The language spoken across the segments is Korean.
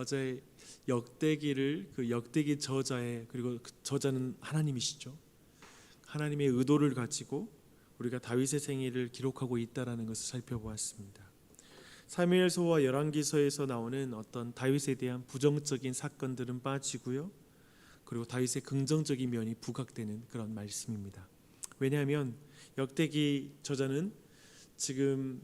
어제 역대기를 그 역대기 저자의 그리고 그 저자는 하나님이시죠. 하나님의 의도를 가지고 우리가 다윗의 생애를 기록하고 있다라는 것을 살펴보았습니다. 사무엘서와 열왕기서에서 나오는 어떤 다윗에 대한 부정적인 사건들은 빠지고요. 그리고 다윗의 긍정적인 면이 부각되는 그런 말씀입니다. 왜냐하면 역대기 저자는 지금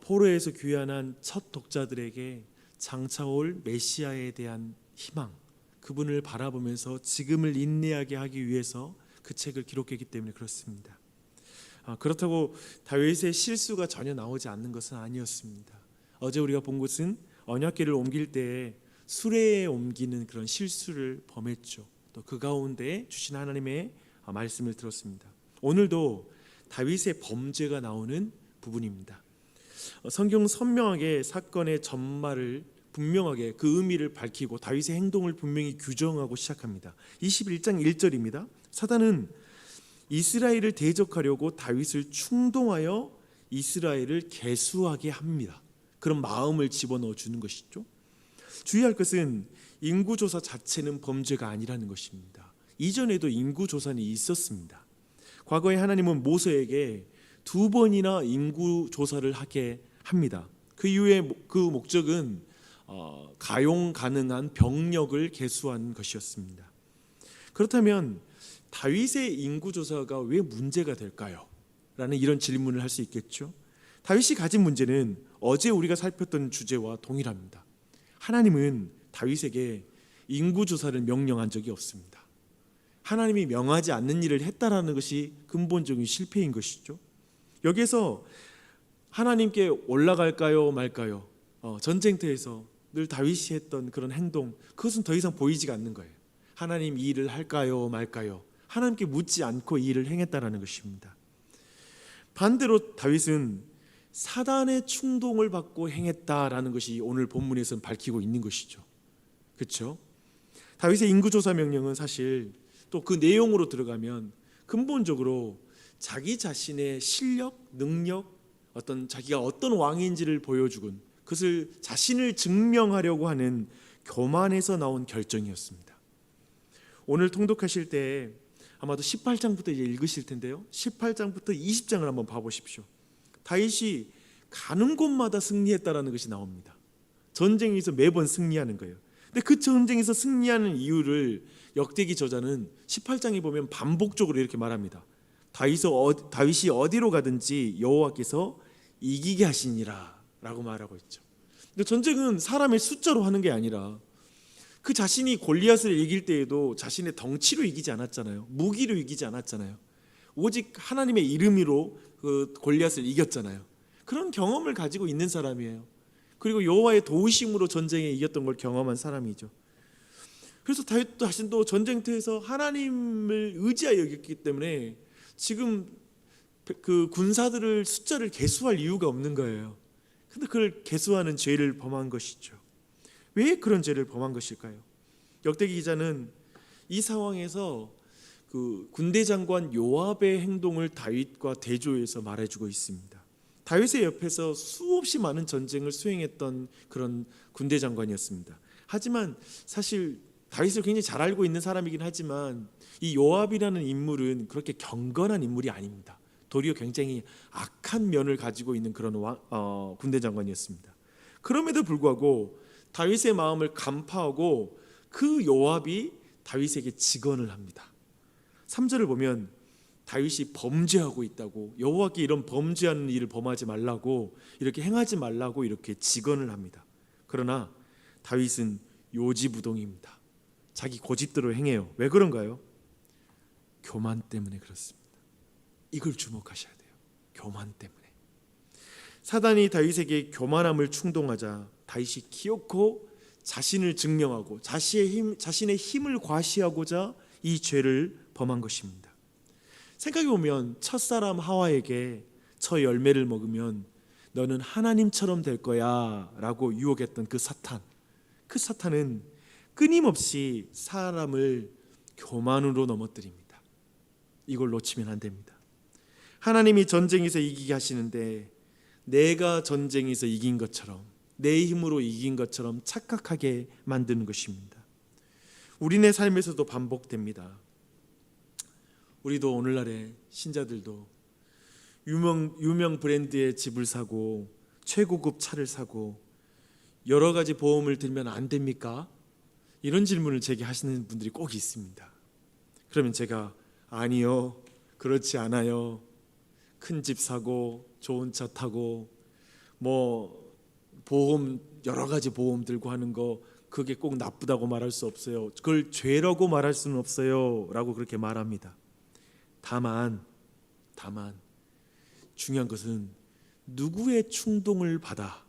포로에서 귀환한 첫 독자들에게 장차올 메시아에 대한 희망, 그분을 바라보면서 지금을 인내하게 하기 위해서 그 책을 기록했기 때문에 그렇습니다. 그렇다고 다윗의 실수가 전혀 나오지 않는 것은 아니었습니다. 어제 우리가 본 것은 언약궤를 옮길 때에 수레에 옮기는 그런 실수를 범했죠. 또 그 가운데 주신 하나님의 말씀을 들었습니다. 오늘도 다윗의 범죄가 나오는 부분입니다. 성경 선명하게 사건의 전말을 분명하게 그 의미를 밝히고 다윗의 행동을 분명히 규정하고 시작합니다. 21장 1절입니다. 사단은 이스라엘을 대적하려고 다윗을 충동하여 이스라엘을 계수하게 합니다. 그런 마음을 집어넣어 주는 것이죠. 주의할 것은 인구조사 자체는 범죄가 아니라는 것입니다. 이전에도 인구조사는 있었습니다. 과거에 하나님은 모세에게 2번이나 인구조사를 하게 합니다. 그 이후에 그 목적은 가용 가능한 병력을 계수한 것이었습니다. 그렇다면 다윗의 인구조사가 왜 문제가 될까요? 라는 이런 질문을 할 수 있겠죠. 다윗이 가진 문제는 어제 우리가 살폈던 주제와 동일합니다. 하나님은 다윗에게 인구조사를 명령한 적이 없습니다. 하나님이 명하지 않는 일을 했다라는 것이 근본적인 실패인 것이죠. 여기에서 하나님께 올라갈까요 말까요? 전쟁터에서 늘 다윗이 했던 그런 행동, 그것은 더 이상 보이지가 않는 거예요. 하나님 이 일을 할까요 말까요? 하나님께 묻지 않고 이 일을 행했다라는 것입니다. 반대로 다윗은 사단의 충동을 받고 행했다라는 것이 오늘 본문에서는 밝히고 있는 것이죠. 그렇죠? 다윗의 인구조사 명령은 사실 또 그 내용으로 들어가면 근본적으로 자기 자신의 실력, 능력, 자기가 어떤 왕인지를 보여주곤 그것을 자신을 증명하려고 하는 교만에서 나온 결정이었습니다. 오늘 통독하실 때 아마도 18장부터 이제 읽으실 텐데요. 18장부터 20장을 한번 봐보십시오. 다윗이 가는 곳마다 승리했다라는 것이 나옵니다. 전쟁에서 매번 승리하는 거예요. 근데 그 전쟁에서 승리하는 이유를 역대기 저자는 18장에 보면 반복적으로 이렇게 말합니다. 다윗이 어디로 가든지 여호와께서 이기게 하시니라 라고 말하고 있죠. 근데 전쟁은 사람의 숫자로 하는 게 아니라 그 자신이 골리앗을 이길 때에도 자신의 덩치로 이기지 않았잖아요. 무기로 이기지 않았잖아요. 오직 하나님의 이름으로 그 골리앗을 이겼잖아요. 그런 경험을 가지고 있는 사람이에요. 그리고 여호와의 도우심으로 전쟁에 이겼던 걸 경험한 사람이죠. 그래서 다윗 자신도 전쟁터에서 하나님을 의지하여 이겼기 때문에 지금 그 군사들을 숫자를 계수할 이유가 없는 거예요. 근데 그걸 계수하는 죄를 범한 것이죠. 왜 그런 죄를 범한 것일까요? 역대기 기자는 이 상황에서 그 군대 장관 요압의 행동을 다윗과 대조해서 말해주고 있습니다. 다윗의 옆에서 수없이 많은 전쟁을 수행했던 그런 군대 장관이었습니다. 하지만 사실 다윗을 굉장히 잘 알고 있는 사람이긴 하지만 이 요압이라는 인물은 그렇게 경건한 인물이 아닙니다. 도리어 굉장히 악한 면을 가지고 있는 그런 군대 장관이었습니다. 그럼에도 불구하고 다윗의 마음을 간파하고 그 요압이 다윗에게 직언을 합니다. 3절을 보면 다윗이 범죄하고 있다고, 여호와께 이런 범죄하는 일을 범하지 말라고, 이렇게 행하지 말라고 이렇게 직언을 합니다. 그러나 다윗은 요지부동입니다. 자기 고집대로 행해요. 왜 그런가요? 교만 때문에 그렇습니다. 이걸 주목하셔야 돼요. 교만 때문에. 사단이 다윗에게 교만함을 충동하자 다윗이 기어코 자신을 증명하고 자신의 힘을 과시하고자 이 죄를 범한 것입니다. 생각해보면 첫사람 하와에게 저 열매를 먹으면 너는 하나님처럼 될 거야 라고 유혹했던 그 사탄은 끊임없이 사람을 교만으로 넘어뜨립니다. 이걸 놓치면 안 됩니다. 하나님이 전쟁에서 이기게 하시는데 내가 전쟁에서 이긴 것처럼 내 힘으로 이긴 것처럼 착각하게 만드는 것입니다. 우리네 삶에서도 반복됩니다. 우리도 오늘날의 신자들도 유명 브랜드의 집을 사고 최고급 차를 사고 여러 가지 보험을 들면 안 됩니까? 이런 질문을 제게 하시는 분들이 꼭 있습니다. 그러면 제가 아니요, 그렇지 않아요. 큰 집 사고 좋은 차 타고 보험 여러 가지 보험 들고 하는 거 그게 꼭 나쁘다고 말할 수 없어요. 그걸 죄라고 말할 수는 없어요 라고 그렇게 말합니다. 다만 중요한 것은 누구의 충동을 받아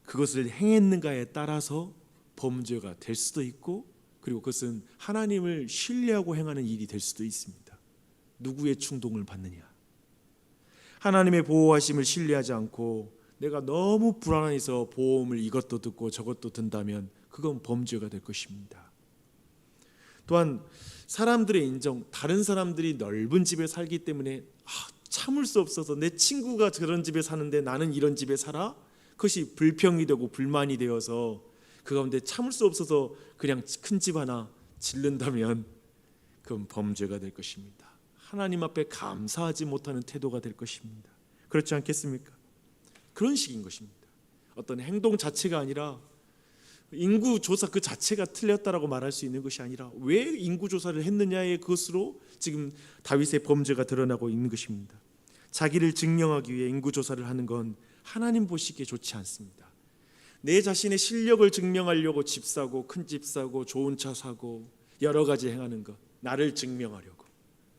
그것을 행했는가에 따라서 범죄가 될 수도 있고, 그리고 그것은 하나님을 신뢰하고 행하는 일이 될 수도 있습니다. 누구의 충동을 받느냐. 하나님의 보호하심을 신뢰하지 않고 내가 너무 불안해서 보험을 이것도 듣고 저것도 든다면 그건 범죄가 될 것입니다. 또한 사람들의 인정, 다른 사람들이 넓은 집에 살기 때문에 참을 수 없어서 내 친구가 그런 집에 사는데 나는 이런 집에 살아? 그것이 불평이 되고 불만이 되어서 그 가운데 참을 수 없어서 그냥 큰 집 하나 짓는다면 그건 범죄가 될 것입니다. 하나님 앞에 감사하지 못하는 태도가 될 것입니다. 그렇지 않겠습니까? 그런 식인 것입니다. 어떤 행동 자체가 아니라 인구조사 그 자체가 틀렸다라고 말할 수 있는 것이 아니라 왜 인구조사를 했느냐의 것으로 지금 다윗의 범죄가 드러나고 있는 것입니다. 자기를 증명하기 위해 인구조사를 하는 건 하나님 보시기에 좋지 않습니다. 내 자신의 실력을 증명하려고 집 사고 큰 집 사고 좋은 차 사고 여러 가지 행하는 것, 나를 증명하려고,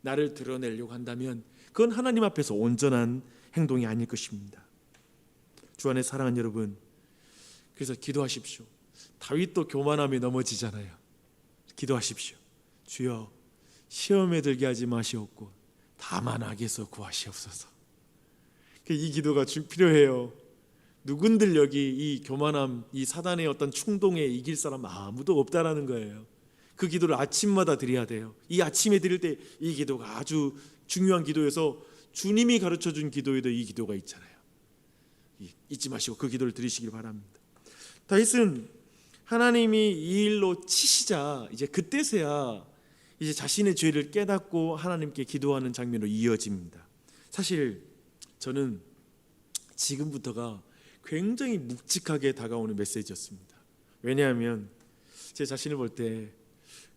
나를 드러내려고 한다면 그건 하나님 앞에서 온전한 행동이 아닐 것입니다. 주 안에 사랑하는 여러분, 그래서 기도하십시오. 다윗도 교만함에 넘어지잖아요. 기도하십시오. 주여, 시험에 들게 하지 마시옵고 다만 악에서 구하시옵소서. 이 기도가 필요해요. 누군들 여기 이 교만함, 이 사단의 어떤 충동에 이길 사람 아무도 없다라는 거예요. 그 기도를 아침마다 드려야 돼요. 이 아침에 드릴 때 이 기도가 아주 중요한 기도여서 주님이 가르쳐준 기도에도 이 기도가 있잖아요. 잊지 마시고 그 기도를 드리시길 바랍니다. 다윗은 하나님이 이 일로 치시자 이제 그때서야 이제 자신의 죄를 깨닫고 하나님께 기도하는 장면으로 이어집니다. 사실 저는 지금부터가 굉장히 묵직하게 다가오는 메시지였습니다. 왜냐하면 제 자신을 볼 때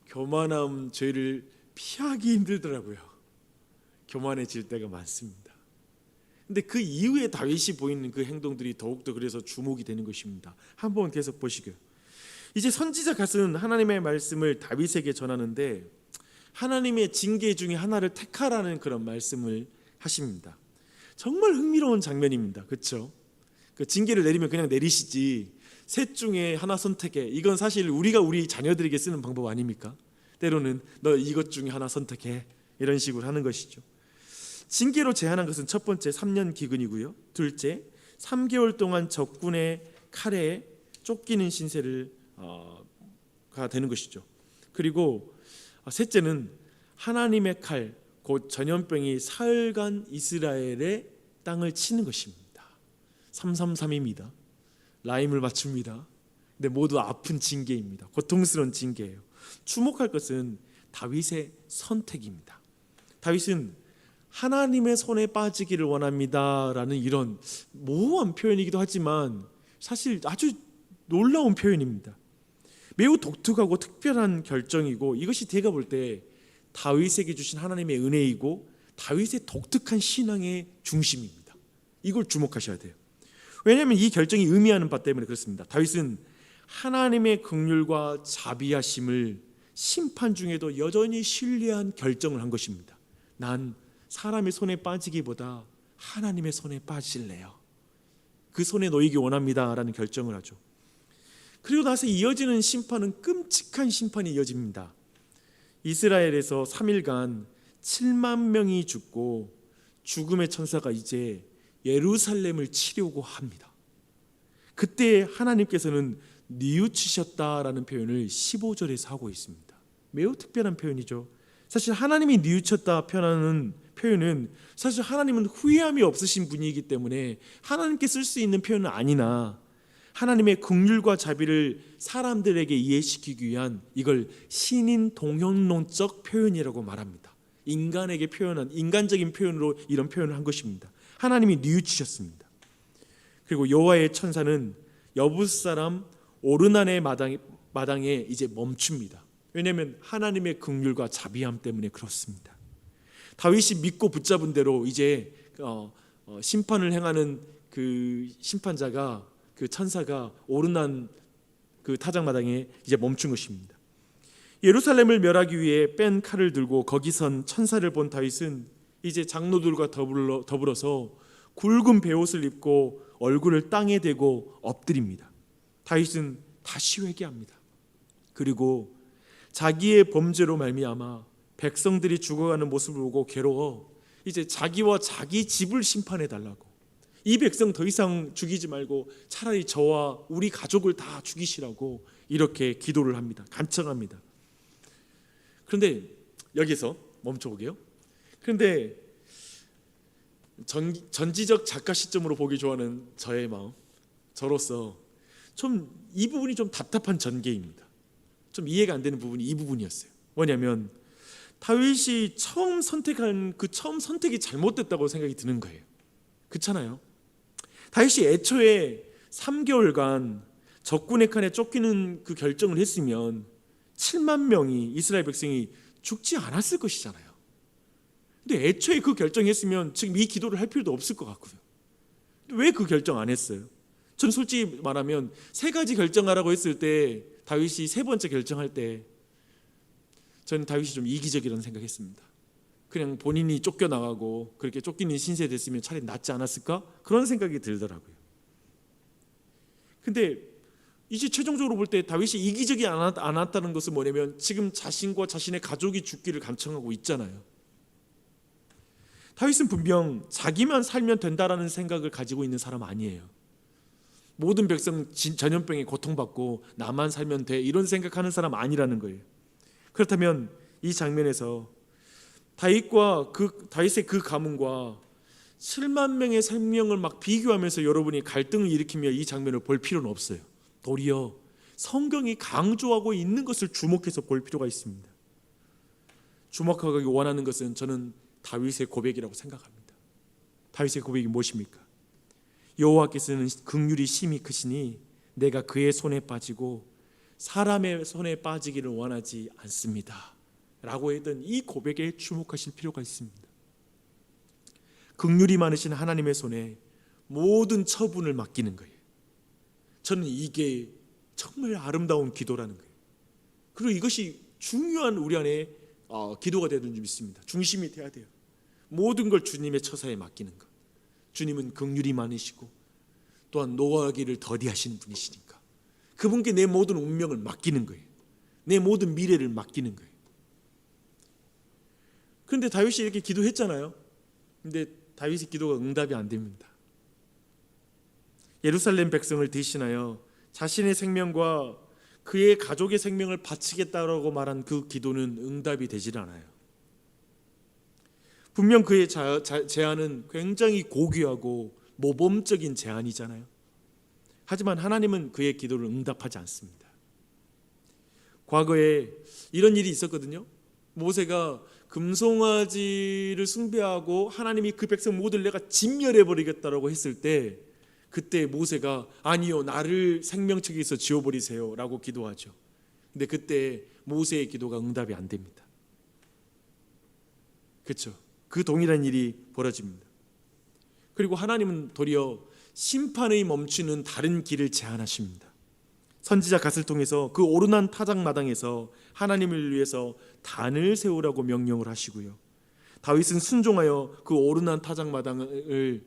교만함 죄를 피하기 힘들더라고요. 교만해질 때가 많습니다. 근데 그 이후에 다윗이 보이는 그 행동들이 더욱더 그래서 주목이 되는 것입니다. 한번 계속 보시고요. 이제 선지자 갓은 하나님의 말씀을 다윗에게 전하는데 하나님의 징계 중에 하나를 택하라는 그런 말씀을 하십니다. 정말 흥미로운 장면입니다. 그렇죠? 그 징계를 내리면 그냥 내리시지 셋 중에 하나 선택해. 이건 사실 우리가 우리 자녀들에게 쓰는 방법 아닙니까? 때로는 너 이것 중에 하나 선택해. 이런 식으로 하는 것이죠. 징계로 제한한 것은 첫 번째 3년 기근이고요. 둘째 3개월 동안 적군의 칼에 쫓기는 신세를 가 되는 것이죠. 그리고 셋째는 하나님의 칼, 곧 전염병이 사흘간 이스라엘의 땅을 치는 것입니다. 333입니다. 라임을 맞춥니다. 근데 모두 아픈 징계입니다. 고통스러운 징계예요. 주목할 것은 다윗의 선택입니다. 다윗은 하나님의 손에 빠지기를 원합니다라는 이런 모호한 표현이기도 하지만 사실 아주 놀라운 표현입니다. 매우 독특하고 특별한 결정이고 이것이 제가 볼 때 다윗에게 주신 하나님의 은혜이고 다윗의 독특한 신앙의 중심입니다. 이걸 주목하셔야 돼요. 왜냐하면 이 결정이 의미하는 바 때문에 그렇습니다. 다윗은 하나님의 긍휼과 자비하심을 심판 중에도 여전히 신뢰한 결정을 한 것입니다. 난 사람의 손에 빠지기보다 하나님의 손에 빠질래요. 그 손에 놓이기 원합니다라는 결정을 하죠. 그리고 나서 이어지는 심판은 끔찍한 심판이 이어집니다. 이스라엘에서 3일간 7만 명이 죽고 죽음의 천사가 이제 예루살렘을 치려고 합니다. 그때 하나님께서는 뉘우치셨다라는 표현을 15절에서 하고 있습니다. 매우 특별한 표현이죠. 사실 하나님이 뉘우쳤다 표현하는 표현은 사실 하나님은 후회함이 없으신 분이기 때문에 하나님께 쓸 수 있는 표현은 아니나 하나님의 긍휼과 자비를 사람들에게 이해시키기 위한 이걸 신인 동형론적 표현이라고 말합니다. 인간에게 표현한 인간적인 표현으로 이런 표현을 한 것입니다. 하나님이 뉘우치셨습니다. 그리고 여호와의 천사는 여부스 사람 오르난의 마당에 이제 멈춥니다. 왜냐하면 하나님의 긍휼과 자비함 때문에 그렇습니다. 다윗이 믿고 붙잡은 대로 이제 심판을 행하는 그 심판자가, 그 천사가 오르난 그 타작마당에 이제 멈춘 것입니다. 예루살렘을 멸하기 위해 뺀 칼을 들고 거기 선 천사를 본 다윗은 이제 장로들과 더불어서 굵은 베옷을 입고 얼굴을 땅에 대고 엎드립니다. 다윗은 다시 회개합니다. 그리고 자기의 범죄로 말미암아 백성들이 죽어가는 모습을 보고 괴로워 이제 자기와 자기 집을 심판해 달라고, 이 백성 더 이상 죽이지 말고 차라리 저와 우리 가족을 다 죽이시라고 이렇게 기도를 합니다. 간청합니다. 그런데 여기서 멈춰보게요. 그런데 전지적 작가 시점으로 보기 좋아하는 저의 마음, 저로서 좀 이 부분이 좀 답답한 전개입니다. 좀 이해가 안 되는 부분이 이 부분이었어요. 뭐냐면 다윗이 처음 선택한 그 처음 선택이 잘못됐다고 생각이 드는 거예요. 그렇잖아요. 다윗이 애초에 3개월간 적군의 칼에 쫓기는 그 결정을 했으면 7만 명이 이스라엘 백성이 죽지 않았을 것이잖아요. 근데 애초에 그 결정했으면 지금 이 기도를 할 필요도 없을 것 같고요. 왜 그 결정 안 했어요? 저는 솔직히 말하면 세 가지 결정하라고 했을 때 다윗이 세 번째 결정할 때 저는 다윗이 좀 이기적이라는 생각했습니다. 그냥 본인이 쫓겨나가고 그렇게 쫓기는 신세 됐으면 차라리 낫지 않았을까? 그런 생각이 들더라고요. 근데 이제 최종적으로 볼 때 다윗이 이기적이 않았다는 것은 뭐냐면 지금 자신과 자신의 가족이 죽기를 간청하고 있잖아요. 다윗은 분명 자기만 살면 된다라는 생각을 가지고 있는 사람 아니에요. 모든 백성 전염병에 고통받고 나만 살면 돼 이런 생각하는 사람 아니라는 거예요. 그렇다면 이 장면에서 다윗의 그 가문과 7만 명의 생명을 막 비교하면서 여러분이 갈등을 일으키며 이 장면을 볼 필요는 없어요. 도리어 성경이 강조하고 있는 것을 주목해서 볼 필요가 있습니다. 주목하기 원하는 것은 저는 다윗의 고백이라고 생각합니다. 다윗의 고백이 무엇입니까? 여호와께서는 긍휼이 심히 크시니 내가 그의 손에 빠지고 사람의 손에 빠지기를 원하지 않습니다 라고 했던 이 고백에 주목하실 필요가 있습니다. 긍휼이 많으신 하나님의 손에 모든 처분을 맡기는 거예요. 저는 이게 정말 아름다운 기도라는 거예요. 그리고 이것이 중요한 우리 안에 기도가 되는 줄 믿습니다. 중심이 돼야 돼요. 모든 걸 주님의 처사에 맡기는 것. 주님은 긍휼이 많으시고 또한 노하기를 더디하시는 분이시니까 그분께 내 모든 운명을 맡기는 거예요. 내 모든 미래를 맡기는 거예요. 그런데 다윗이 이렇게 기도했잖아요. 근데 다윗의 기도가 응답이 안 됩니다. 예루살렘 백성을 대신하여 자신의 생명과 그의 가족의 생명을 바치겠다라고 말한 그 기도는 응답이 되질 않아요. 분명 그의 제안은 굉장히 고귀하고 모범적인 제안이잖아요. 하지만 하나님은 그의 기도를 응답하지 않습니다. 과거에 이런 일이 있었거든요. 모세가 금송아지를 숭배하고 하나님이 그 백성 모두를 내가 진멸해버리겠다라고 했을 때 그때 모세가 아니요 나를 생명책에서 지워버리세요 라고 기도하죠. 근데 그때 모세의 기도가 응답이 안 됩니다. 그렇죠? 그 동일한 일이 벌어집니다. 그리고 하나님은 도리어 심판의 멈추는 다른 길을 제안하십니다. 선지자 갓을 통해서 그 오르난 타작마당에서 하나님을 위해서 단을 세우라고 명령을 하시고요. 다윗은 순종하여 그 오르난 타작마당을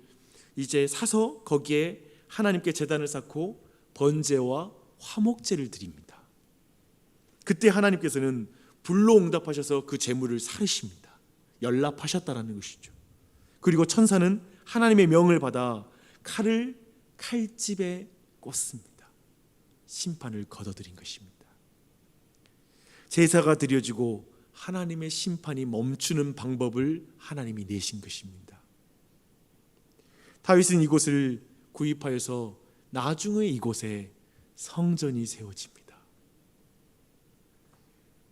이제 사서 거기에 하나님께 제단을 쌓고 번제와 화목제를 드립니다. 그때 하나님께서는 불로 응답하셔서 그 제물을 사르십니다. 연락하셨다라는 것이죠. 그리고 천사는 하나님의 명을 받아 칼을 칼집에 꽂습니다. 심판을 거둬들인 것입니다. 제사가 드려지고 하나님의 심판이 멈추는 방법을 하나님이 내신 것입니다. 다윗은 이곳을 구입하여서 나중에 이곳에 성전이 세워집니다.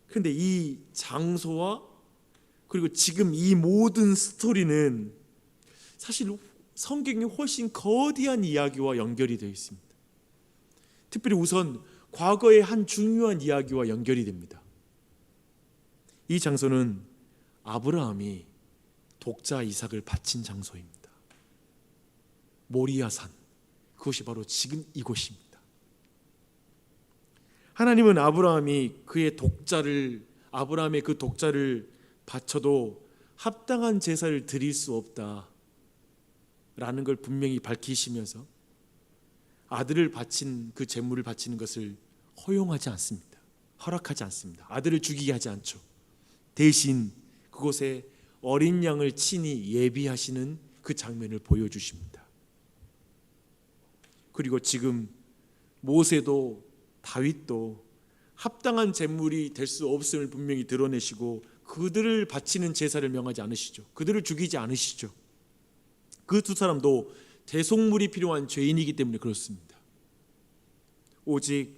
그런데 이 장소와 그리고 지금 이 모든 스토리는 사실 성경이 훨씬 거대한 이야기와 연결이 되어 있습니다. 특별히 우선 과거의 한 중요한 이야기와 연결이 됩니다. 이 장소는 아브라함이 독자 이삭을 바친 장소입니다. 모리아산, 그것이 바로 지금 이곳입니다. 하나님은 아브라함의 그 독자를 바쳐도 합당한 제사를 드릴 수 없다라는 걸 분명히 밝히시면서 아들을 바친 그 제물을 바치는 것을 허용하지 않습니다. 허락하지 않습니다. 아들을 죽이게 하지 않죠. 대신 그곳에 어린 양을 친히 예비하시는 그 장면을 보여주십니다. 그리고 지금 모세도 다윗도 합당한 제물이 될 수 없음을 분명히 드러내시고 그들을 바치는 제사를 명하지 않으시죠. 그들을 죽이지 않으시죠. 그 두 사람도 대속물이 필요한 죄인이기 때문에 그렇습니다. 오직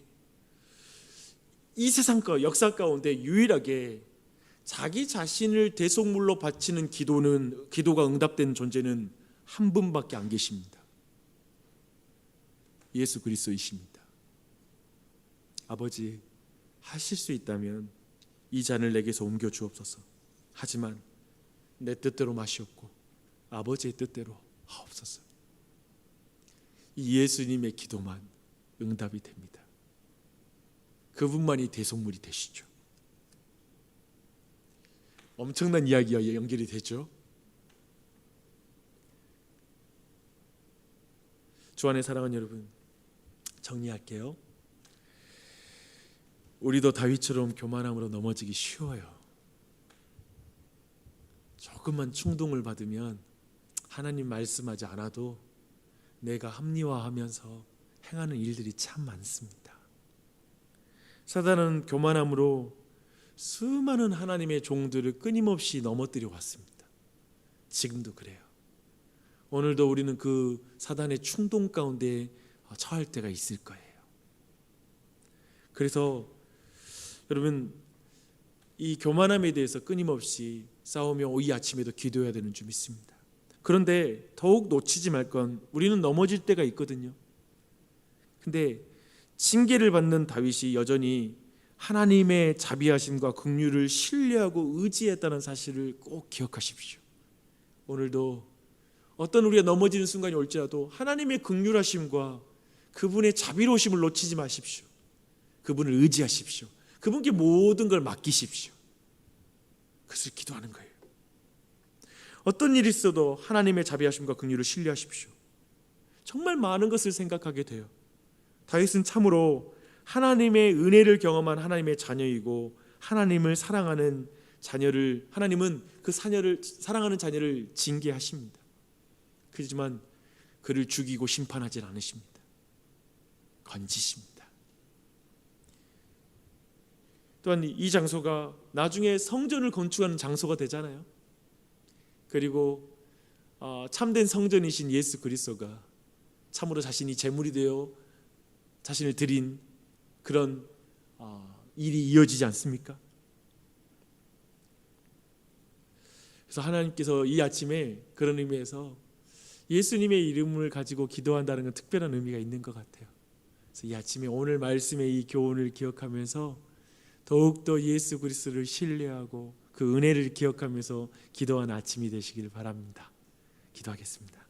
이 세상 역사 가운데 유일하게 자기 자신을 대속물로 바치는 기도가 응답된 존재는 한 분밖에 안 계십니다. 예수 그리스도이십니다. 아버지, 하실 수 있다면 이 잔을 내게서 옮겨 주옵소서. 하지만 내 뜻대로 마시옵고 아버지의 뜻대로 하옵소서. 이 예수님의 기도만 응답이 됩니다. 그분만이 대속물이 되시죠. 엄청난 이야기와 연결이 되죠. 주 안에 사랑하는 여러분, 정리할게요. 우리도 다윗처럼 교만함으로 넘어지기 쉬워요. 조금만 충동을 받으면 하나님 말씀하지 않아도 내가 합리화하면서 행하는 일들이 참 많습니다. 사단은 교만함으로 수많은 하나님의 종들을 끊임없이 넘어뜨려 왔습니다. 지금도 그래요. 오늘도 우리는 그 사단의 충동 가운데 처할 때가 있을 거예요. 그래서 여러분, 이 교만함에 대해서 끊임없이 싸우며 이 아침에도 기도해야 되는 줄 믿습니다. 그런데 더욱 놓치지 말 건 우리는 넘어질 때가 있거든요. 근데 징계를 받는 다윗이 여전히 하나님의 자비하심과 긍휼을 신뢰하고 의지했다는 사실을 꼭 기억하십시오. 오늘도 어떤 우리가 넘어지는 순간이 올지라도 하나님의 긍휼하심과 그분의 자비로우심을 놓치지 마십시오. 그분을 의지하십시오. 그분께 모든 걸 맡기십시오. 그것을 기도하는 거예요. 어떤 일이 있어도 하나님의 자비하심과 긍휼을 신뢰하십시오. 정말 많은 것을 생각하게 돼요. 다윗은 참으로 하나님의 은혜를 경험한 하나님의 자녀이고 하나님을 사랑하는 자녀를, 하나님은 그 사랑하는 자녀를 징계하십니다. 그렇지만 그를 죽이고 심판하지 않으십니다. 건지십니다. 또한 이 장소가 나중에 성전을 건축하는 장소가 되잖아요. 그리고 참된 성전이신 예수 그리스도가 참으로 자신이 제물이 되어 자신을 드린 그런 일이 이어지지 않습니까? 그래서 하나님께서 이 아침에 그런 의미에서 예수님의 이름을 가지고 기도한다는 건 특별한 의미가 있는 것 같아요. 그래서 이 아침에 오늘 말씀의 이 교훈을 기억하면서 더욱더 예수 그리스도를 신뢰하고 그 은혜를 기억하면서 기도하는 아침이 되시길 바랍니다. 기도하겠습니다.